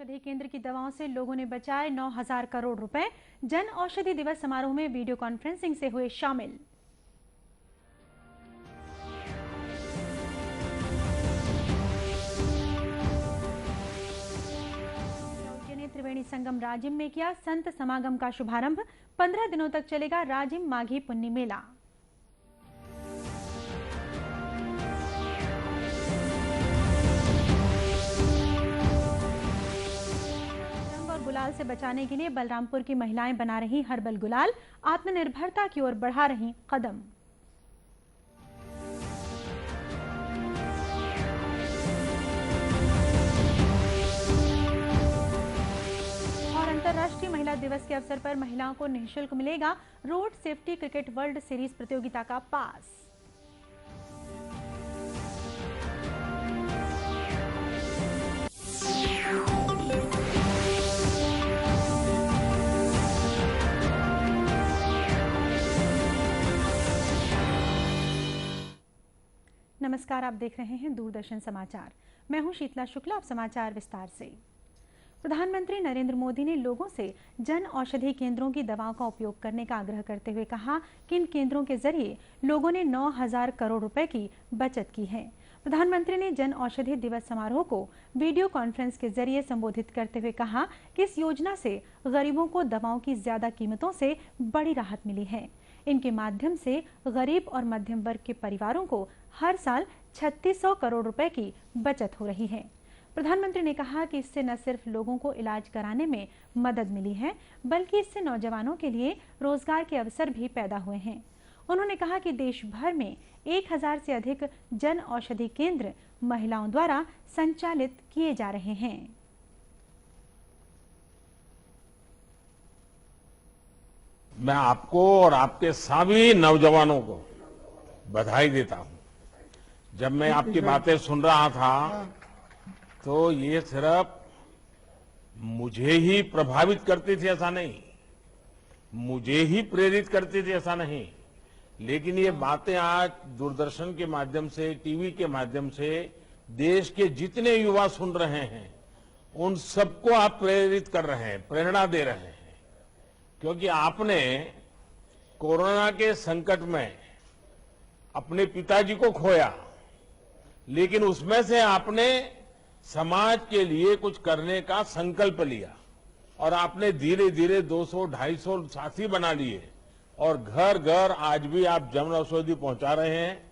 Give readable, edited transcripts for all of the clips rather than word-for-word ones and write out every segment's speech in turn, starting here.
औषधि केंद्र की दवाओं से लोगों ने बचाए 9,000 करोड़ रुपए। जन औषधि दिवस समारोह में वीडियो कॉन्फ्रेंसिंग से हुए शामिल। ने त्रिवेणी संगम राजिम में किया संत समागम का शुभारंभ। 15 दिनों तक चलेगा राजिम माघी पुन्नी मेला। गुलाल से बचाने के लिए बलरामपुर की महिलाएं बना रही हर्बल गुलाल, आत्मनिर्भरता की ओर बढ़ा रही कदम। और अंतर्राष्ट्रीय महिला दिवस के अवसर पर महिलाओं को निःशुल्क मिलेगा road safety cricket world series प्रतियोगिता का पास। नमस्कार, आप देख रहे हैं दूरदर्शन समाचार। मैं हूं शीतला शुक्ला। अब समाचार विस्तार से। प्रधानमंत्री नरेंद्र मोदी ने लोगों से जन औषधि केंद्रों की दवाओं का उपयोग करने का आग्रह करते हुए कहा कि इन केंद्रों के जरिए लोगों ने 9,000 करोड़ रुपए की बचत की है। प्रधानमंत्री ने जन औषधि दिवस समारोह को वीडियो कॉन्फ्रेंस के जरिए संबोधित करते हुए कहा कि इस योजना से गरीबों को दवाओं की ज्यादा कीमतों से बड़ी राहत मिली है। इनके माध्यम से गरीब और मध्यम वर्ग के परिवारों को हर साल 3600 करोड़ रुपए की बचत हो रही है। प्रधानमंत्री ने कहा कि इससे न सिर्फ लोगों को इलाज कराने में मदद मिली है, बल्कि इससे नौजवानों के लिए रोजगार के अवसर भी पैदा हुए हैं। उन्होंने कहा कि देश भर में 1000 से अधिक जन औषधि केंद्र महिलाओं द्वारा संचालित किए जा रहे हैं। मैं आपको और आपके सभी नौजवानों को बधाई देता हूं। जब मैं आपकी बातें सुन रहा था तो ये सिर्फ मुझे ही प्रभावित करती थी ऐसा नहीं, मुझे ही प्रेरित करती थी ऐसा नहीं, लेकिन ये बातें आज दूरदर्शन के माध्यम से, टीवी के माध्यम से देश के जितने युवा सुन रहे हैं उन सबको आप प्रेरित कर रहे हैं, प्रेरणा दे रहे हैं। क्योंकि आपने कोरोना के संकट में अपने पिताजी को खोया, लेकिन उसमें से आपने समाज के लिए कुछ करने का संकल्प लिया और आपने धीरे धीरे 200-250 साथी बना लिए और घर घर आज भी आप जन औषधि पहुंचा रहे हैं।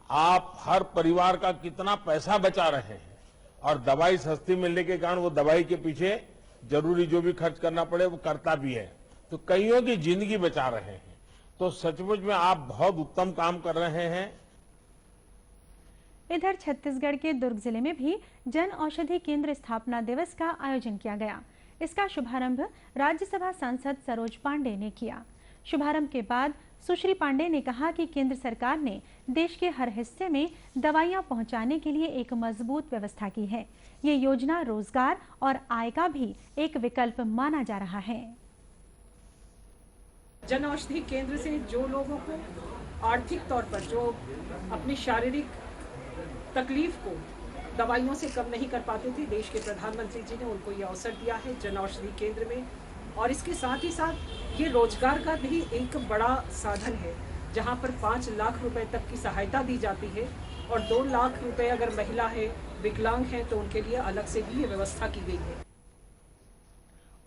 आप हर परिवार का कितना पैसा बचा रहे हैं और दवाई सस्ती मिलने के कारण वो दवाई के पीछे जरूरी जो भी खर्च करना पड़े वो करता भी है, तो कईयों की जिंदगी बचा रहे हैं। तो सचमुच में आप बहुत उत्तम काम कर रहे हैं। इधर छत्तीसगढ़ के दुर्ग जिले में भी जन औषधि केंद्र स्थापना दिवस का आयोजन किया गया। इसका शुभारंभ राज्यसभा सांसद सरोज पांडे ने किया। शुभारंभ के बाद सुश्री पांडे ने कहा कि केंद्र सरकार ने देश के हर हिस्से में दवाइयां पहुंचाने के लिए एक मजबूत व्यवस्था की है। ये योजना रोजगार और आय का भी एक विकल्प माना जा रहा है। जन औषधि केंद्र से जो लोगों को आर्थिक तौर पर जो अपनी शारीरिक तकलीफ को दवाइयों से कम नहीं कर पाते थे, देश के प्रधानमंत्री जी ने उनको ये अवसर दिया है जन औषधि केंद्र में। और इसके साथ ही साथ ये रोजगार का भी एक बड़ा साधन है, जहां पर 5 लाख रुपए तक की सहायता दी जाती है और 2 लाख रुपए अगर महिला है, विकलांग है, तो उनके लिए अलग से भी ये व्यवस्था की गई है।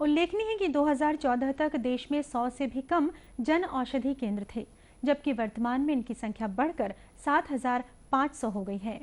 उल्लेखनीय है कि 2014 तक देश में 100 से भी कम जन औषधि केंद्र थे, जबकि वर्तमान में इनकी संख्या बढ़कर 7,500 हो गई है।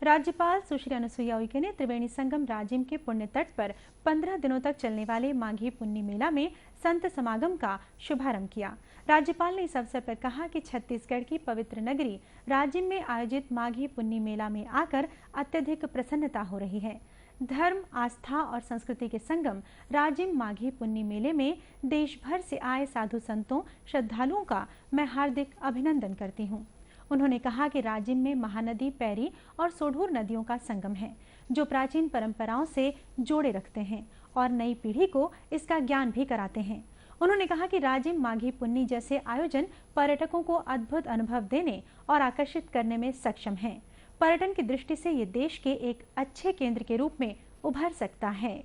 राज्यपाल सुश्री अनुसुईया उइके ने त्रिवेणी संगम राजिम के पुण्य तट पर 15 दिनों तक चलने वाले माघी पुन्नी मेला में संत समागम का शुभारंभ किया। राज्यपाल ने इस अवसर पर कहा कि छत्तीसगढ़ की पवित्र नगरी राजिम में आयोजित माघी पुन्नी मेला में आकर अत्यधिक प्रसन्नता हो रही है। धर्म, आस्था और संस्कृति के संगम राजिम माघी पुन्नी मेले में देश भर से आए साधु संतों, श्रद्धालुओं का मैं हार्दिक अभिनंदन करती हूँ। उन्होंने कहा कि राजिम में महानदी, पैरी और सोढूर नदियों का संगम है, जो प्राचीन परंपराओं से जोड़े रखते हैं और नई पीढ़ी को इसका ज्ञान भी कराते हैं। उन्होंने कहा कि राजिम माघी पुन्नी जैसे आयोजन पर्यटकों को अद्भुत अनुभव देने और आकर्षित करने में सक्षम हैं। पर्यटन की दृष्टि से ये देश के एक अच्छे केंद्र के रूप में उभर सकता है।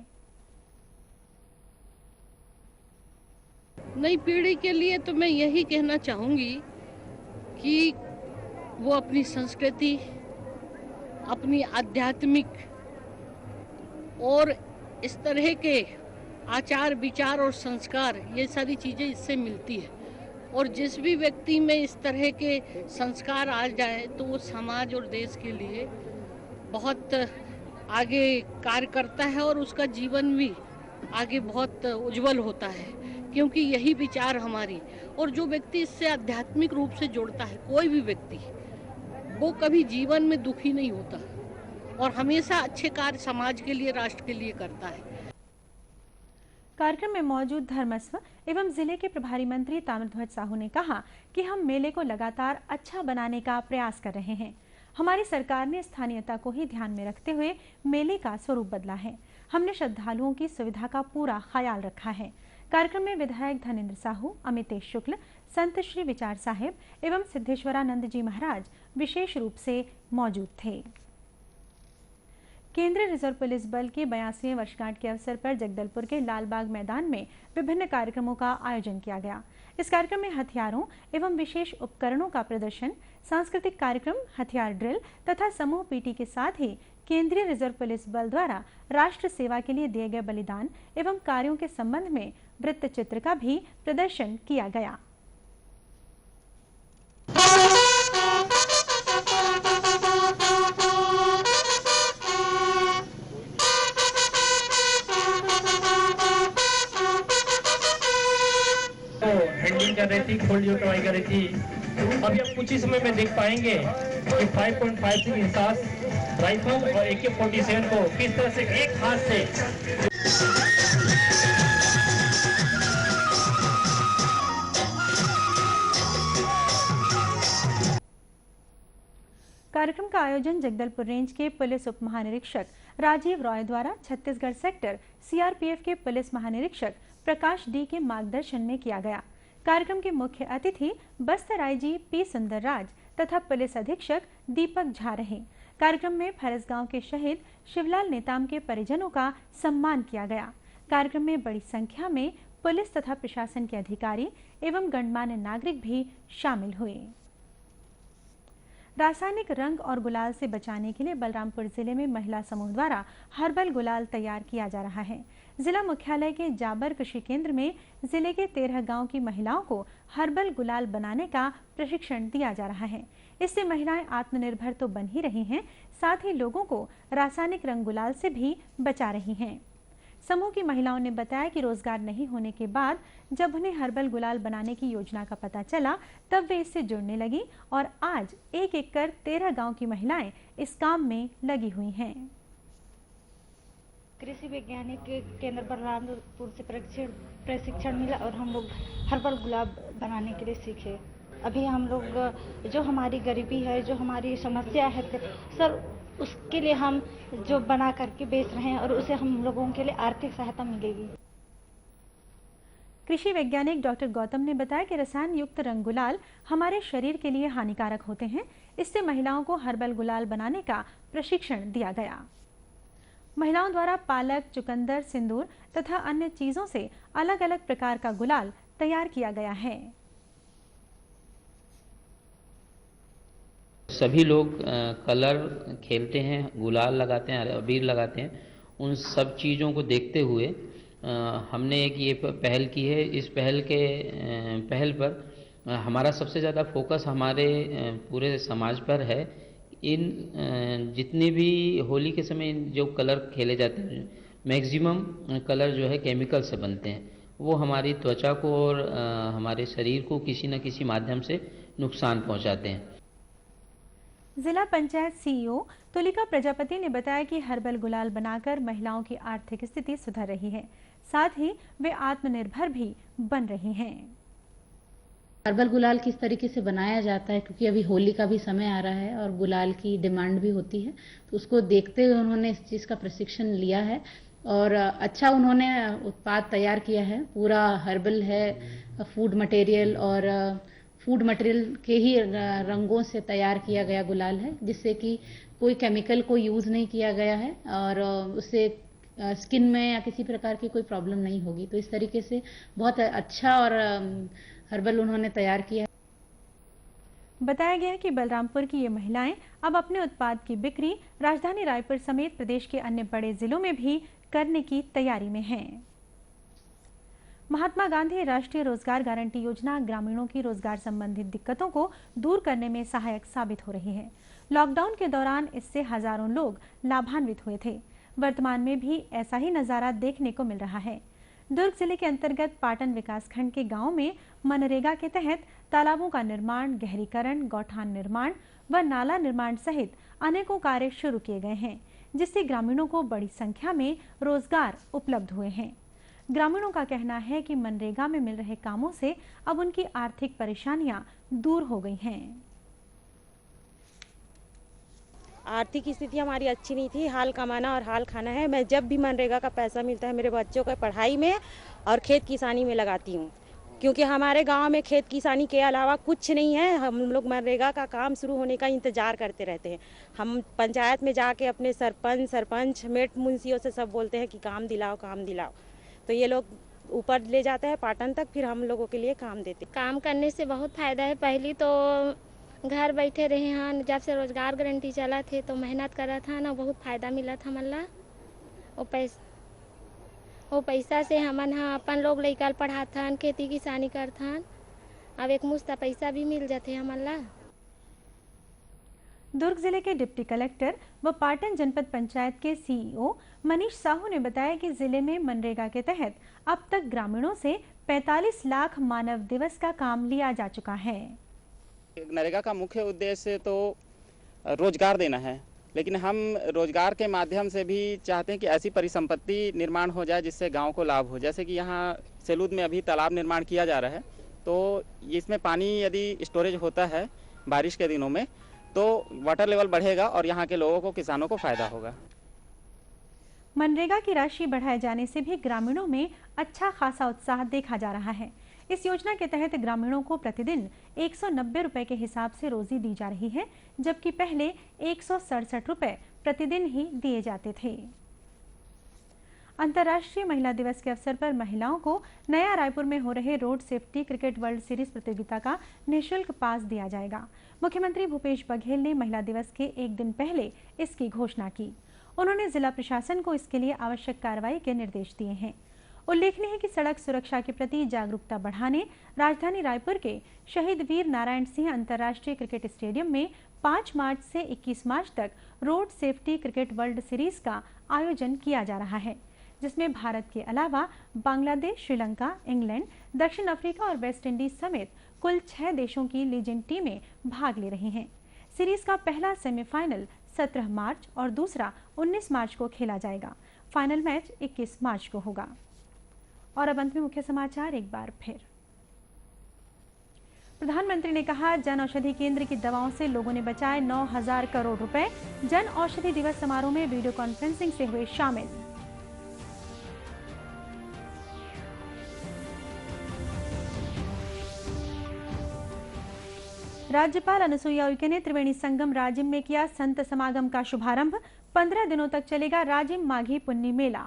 नई पीढ़ी के लिए तो मैं यही कहना चाहूँगी कि वो अपनी संस्कृति, अपनी आध्यात्मिक और इस तरह के आचार विचार और संस्कार, ये सारी चीज़ें इससे मिलती है। और जिस भी व्यक्ति में इस तरह के संस्कार आ जाए तो वो समाज और देश के लिए बहुत आगे कार्य करता है और उसका जीवन भी आगे बहुत उज्जवल होता है, क्योंकि यही विचार हमारी। और जो व्यक्ति इससे आध्यात्मिक रूप से जुड़ता है, कोई भी व्यक्ति, वो कभी जीवन में दुखी नहीं होता और हमेशा अच्छे कार्य समाज के लिए, राष्ट्र के लिए करता है। कार्यक्रम में मौजूद धर्मस्व एवं जिले के प्रभारी मंत्री ताम्रध्वज साहू ने कहा कि हम मेले को लगातार अच्छा बनाने का प्रयास कर रहे हैं। हमारी सरकार ने स्थानीयता को ही ध्यान में रखते हुए मेले का स्वरूप बदला है। हमने श्रद्धालुओं की सुविधा का पूरा ख्याल रखा है। कार्यक्रम में विधायक धनेन्द्र साहू, अमितेश शुक्ल, संत श्री विचार साहेब एवं सिद्धेश्वरानंद जी महाराज विशेष रूप से मौजूद थे। केंद्रीय रिजर्व पुलिस बल के 82वें वर्षगांठ के अवसर पर जगदलपुर के लालबाग मैदान में विभिन्न कार्यक्रमों का आयोजन किया गया। इस कार्यक्रम में हथियारों एवं विशेष उपकरणों का प्रदर्शन, सांस्कृतिक कार्यक्रम, हथियार ड्रिल तथा समूह पीटी के साथ ही केंद्रीय रिजर्व पुलिस बल द्वारा राष्ट्र सेवा के लिए दिए गए बलिदान एवं कार्यों के संबंध में वृत्त चित्र का भी प्रदर्शन किया गया। हैंडलिंग कर रही थी, खोल ट्राई कर रही थी। अभी आप कुछ ही समय में देख पाएंगे कि 5.56 इंसास राइफल और AK-47 को किस तरह से एक हाथ से कार्यक्रम का आयोजन जगदलपुर रेंज के पुलिस उप महानिरीक्षक राजीव रॉय द्वारा छत्तीसगढ़ सेक्टर CRPF के पुलिस महानिरीक्षक प्रकाश डी के मार्गदर्शन में किया गया। कार्यक्रम के मुख्य अतिथि बस्तर IG P सुंदरराज तथा पुलिस अधीक्षक दीपक झा रहे। कार्यक्रम में फरसगांव के शहीद शिवलाल नेताम के परिजनों का सम्मान किया गया। कार्यक्रम में बड़ी संख्या में पुलिस तथा प्रशासन के अधिकारी एवं गणमान्य नागरिक भी शामिल हुए। रासायनिक रंग और गुलाल से बचाने के लिए बलरामपुर जिले में महिला समूह द्वारा हर्बल गुलाल तैयार किया जा रहा है। जिला मुख्यालय के जाबर कृषि केंद्र में जिले के 13 गांव की महिलाओं को हर्बल गुलाल बनाने का प्रशिक्षण दिया जा रहा है। इससे महिलाएं आत्मनिर्भर तो बन ही रही हैं, साथ ही लोगों को रासायनिक रंग गुलाल से भी बचा रही हैं। समूह की महिलाओं ने बताया कि रोजगार नहीं होने के बाद जब उन्हें हर्बल गुलाल बनाने की योजना का पता चला, तब वे इससे जुड़ने लगी और आज एक एक कर 13 गांव की महिलाएं इस काम में लगी हुई हैं। कृषि वैज्ञानिक केंद्र बलरामपुर से प्रशिक्षण मिला और हम लोग हर्बल गुलाब बनाने के लिए सीखे। अभी हम लोग जो हमारी गरीबी है, जो हमारी समस्या है सर, उसके लिए हम जो बना करके बेच रहे हैं और उसे हम लोगों के लिए आर्थिक सहायता मिलेगी। कृषि वैज्ञानिक डॉक्टर गौतम ने बताया कि रसायन युक्त रंग गुलाल हमारे शरीर के लिए हानिकारक होते हैं। इससे महिलाओं को हर्बल गुलाल बनाने का प्रशिक्षण दिया गया। महिलाओं द्वारा पालक, चुकंदर, सिंदूर तथा अन्य चीजों से अलग अलग प्रकार का गुलाल तैयार किया गया है। सभी लोग कलर खेलते हैं, गुलाल लगाते हैं, अबीर लगाते हैं। उन सब चीज़ों को देखते हुए हमने एक ये पहल की है। इस पहल पर हमारा सबसे ज़्यादा फोकस हमारे पूरे समाज पर है। इन जितने भी होली के समय जो कलर खेले जाते हैं, मैक्सिमम कलर जो है केमिकल से बनते हैं। वो हमारी त्वचा को और हमारे शरीर को किसी न किसी माध्यम से नुकसान पहुंचाते हैं। जिला पंचायत CEO तुलिका प्रजापति ने बताया कि हर्बल गुलाल बनाकर महिलाओं की आर्थिक स्थिति सुधर रही है, साथ ही वे आत्मनिर्भर भी बन रही हैं। हर्बल गुलाल किस तरीके से बनाया जाता है, क्योंकि अभी होली का भी समय आ रहा है और गुलाल की डिमांड भी होती है, तो उसको देखते हुए उन्होंने इस चीज़ का प्रशिक्षण लिया है और अच्छा उन्होंने उत्पाद तैयार किया है। पूरा हर्बल है, फूड मटेरियल और फूड मटेरियल के ही रंगों से तैयार किया गया गुलाल है, जिससे कि कोई केमिकल को यूज़ नहीं किया गया है और उससे स्किन में या किसी प्रकार की कोई प्रॉब्लम नहीं होगी। तो इस तरीके से बहुत अच्छा और हर्बल उन्होंने तैयार किया है। बताया गया है कि बलरामपुर की ये महिलाएं अब अपने उत्पाद की बिक्री राजधानी रायपुर समेत प्रदेश के अन्य बड़े जिलों में भी करने की तैयारी में हैं। महात्मा गांधी राष्ट्रीय रोजगार गारंटी योजना ग्रामीणों की रोजगार संबंधित दिक्कतों को दूर करने में सहायक साबित हो रही है। लॉकडाउन के दौरान इससे हजारों लोग लाभान्वित हुए थे। वर्तमान में भी ऐसा ही नजारा देखने को मिल रहा है। दुर्ग जिले के अंतर्गत पाटन विकासखंड के गांव में मनरेगा के तहत तालाबों का निर्माण, गहरीकरण, गौठान निर्माण व नाला निर्माण सहित अनेकों कार्य शुरू किए गए हैं, जिससे ग्रामीणों को बड़ी संख्या में रोजगार उपलब्ध हुए हैं। ग्रामीणों का कहना है कि मनरेगा में मिल रहे कामों से अब उनकी आर्थिक परेशानियां दूर हो गई हैं। आर्थिक स्थिति हमारी अच्छी नहीं थी, हाल कमाना और हाल खाना है। मैं जब भी मनरेगा का पैसा मिलता है मेरे बच्चों को पढ़ाई में और खेत किसानी में लगाती हूँ, क्योंकि हमारे गांव में खेत किसानी के अलावा कुछ नहीं है। हम लोग मनरेगा का काम शुरू होने का इंतजार करते रहते हैं। हम पंचायत में जाके अपने सरपंच मेट मुंशियों से सब बोलते हैं कि काम दिलाओ काम दिलाओ, तो ये लोग ऊपर ले जाते हैं पाटन तक, फिर हम लोगों के लिए काम देते। काम करने से बहुत फायदा है। पहली तो घर बैठे रहे हैं, जब से रोजगार गारंटी चला थे तो मेहनत करा था ना, बहुत फायदा मिला था मल्ला। वो पैसा से हमन अपन लोग लइका पढ़ाथन, खेती किसानी करथन। अब एक मुश्त पैसा भी मिल जाते हमला। दुर्ग जिले के डिप्टी कलेक्टर व पाटन जनपद पंचायत के सीईओ मनीष साहू ने बताया कि जिले में मनरेगा के तहत अब तक ग्रामीणों से 45 लाख मानव दिवस का काम लिया जा चुका है। नरेगा का मुख्य उद्देश्य तो रोजगार देना है, लेकिन हम रोजगार के माध्यम से भी चाहते हैं कि ऐसी परिसंपत्ति निर्माण हो जाए जिससे गांव को लाभ हो। जैसे कि यहाँ सेलूद में अभी तालाब निर्माण किया जा रहा है, तो इसमें पानी यदि स्टोरेज होता है बारिश के दिनों में तो वाटर लेवल बढ़ेगा और यहाँ के लोगों को, किसानों को फायदा होगा। मनरेगा की राशि बढ़ाए जाने से भी ग्रामीणों में अच्छा खासा उत्साह देखा जा रहा है। इस योजना के तहत ग्रामीणों को प्रतिदिन 190 रुपए के हिसाब से रोजी दी जा रही है, जबकि पहले 167 रुपए प्रतिदिन ही दिए जाते थे। अंतर्राष्ट्रीय महिला दिवस के अवसर पर महिलाओं को नया रायपुर में हो रहे road safety cricket world series प्रतियोगिता का निःशुल्क पास दिया जाएगा। मुख्यमंत्री भूपेश बघेल ने महिला दिवस के एक दिन पहले इसकी घोषणा की। उन्होंने जिला प्रशासन को इसके लिए आवश्यक कार्रवाई के निर्देश दिए हैं। उल्लेखनीय है कि सड़क सुरक्षा के प्रति जागरूकता बढ़ाने राजधानी रायपुर के शहीद वीर नारायण सिंह अंतर्राष्ट्रीय क्रिकेट स्टेडियम में 5 मार्च से 21 मार्च तक road safety cricket world series का आयोजन किया जा रहा है, जिसमें भारत के अलावा बांग्लादेश, श्रीलंका, इंग्लैंड, दक्षिण अफ्रीका और वेस्ट इंडीज समेत कुल 6 देशों की लीजेंड टीमें भाग ले रही हैं। सीरीज का पहला सेमीफाइनल 17 मार्च और दूसरा 19 मार्च को खेला जाएगा। फाइनल मैच 21 मार्च को होगा। और अब अंत में मुख्य समाचार एक बार फिर। प्रधानमंत्री ने कहा, जन औषधि केंद्र की दवाओं से लोगों ने बचाए 9,000 करोड़ रुपए। जन औषधि दिवस समारोह में वीडियो कॉन्फ्रेंसिंग से हुए शामिल। राज्यपाल अनुसुईया उइके ने त्रिवेणी संगम राजिम में किया संत समागम का शुभारंभ। 15 दिनों तक चलेगा राजिम माघी पुन्नी मेला।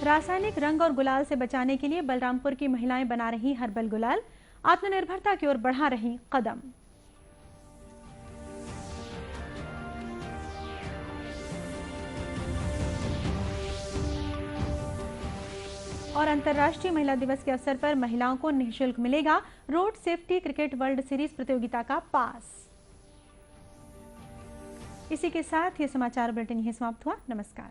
रासायनिक रंग और गुलाल से बचाने के लिए बलरामपुर की महिलाएं बना रही हर्बल गुलाल। आत्मनिर्भरता की ओर बढ़ा रही कदम। और अंतर्राष्ट्रीय महिला दिवस के अवसर पर महिलाओं को निःशुल्क मिलेगा road safety cricket world series प्रतियोगिता का पास। इसी के साथ ये समाचार बुलेटिन यहीं समाप्त हुआ। नमस्कार।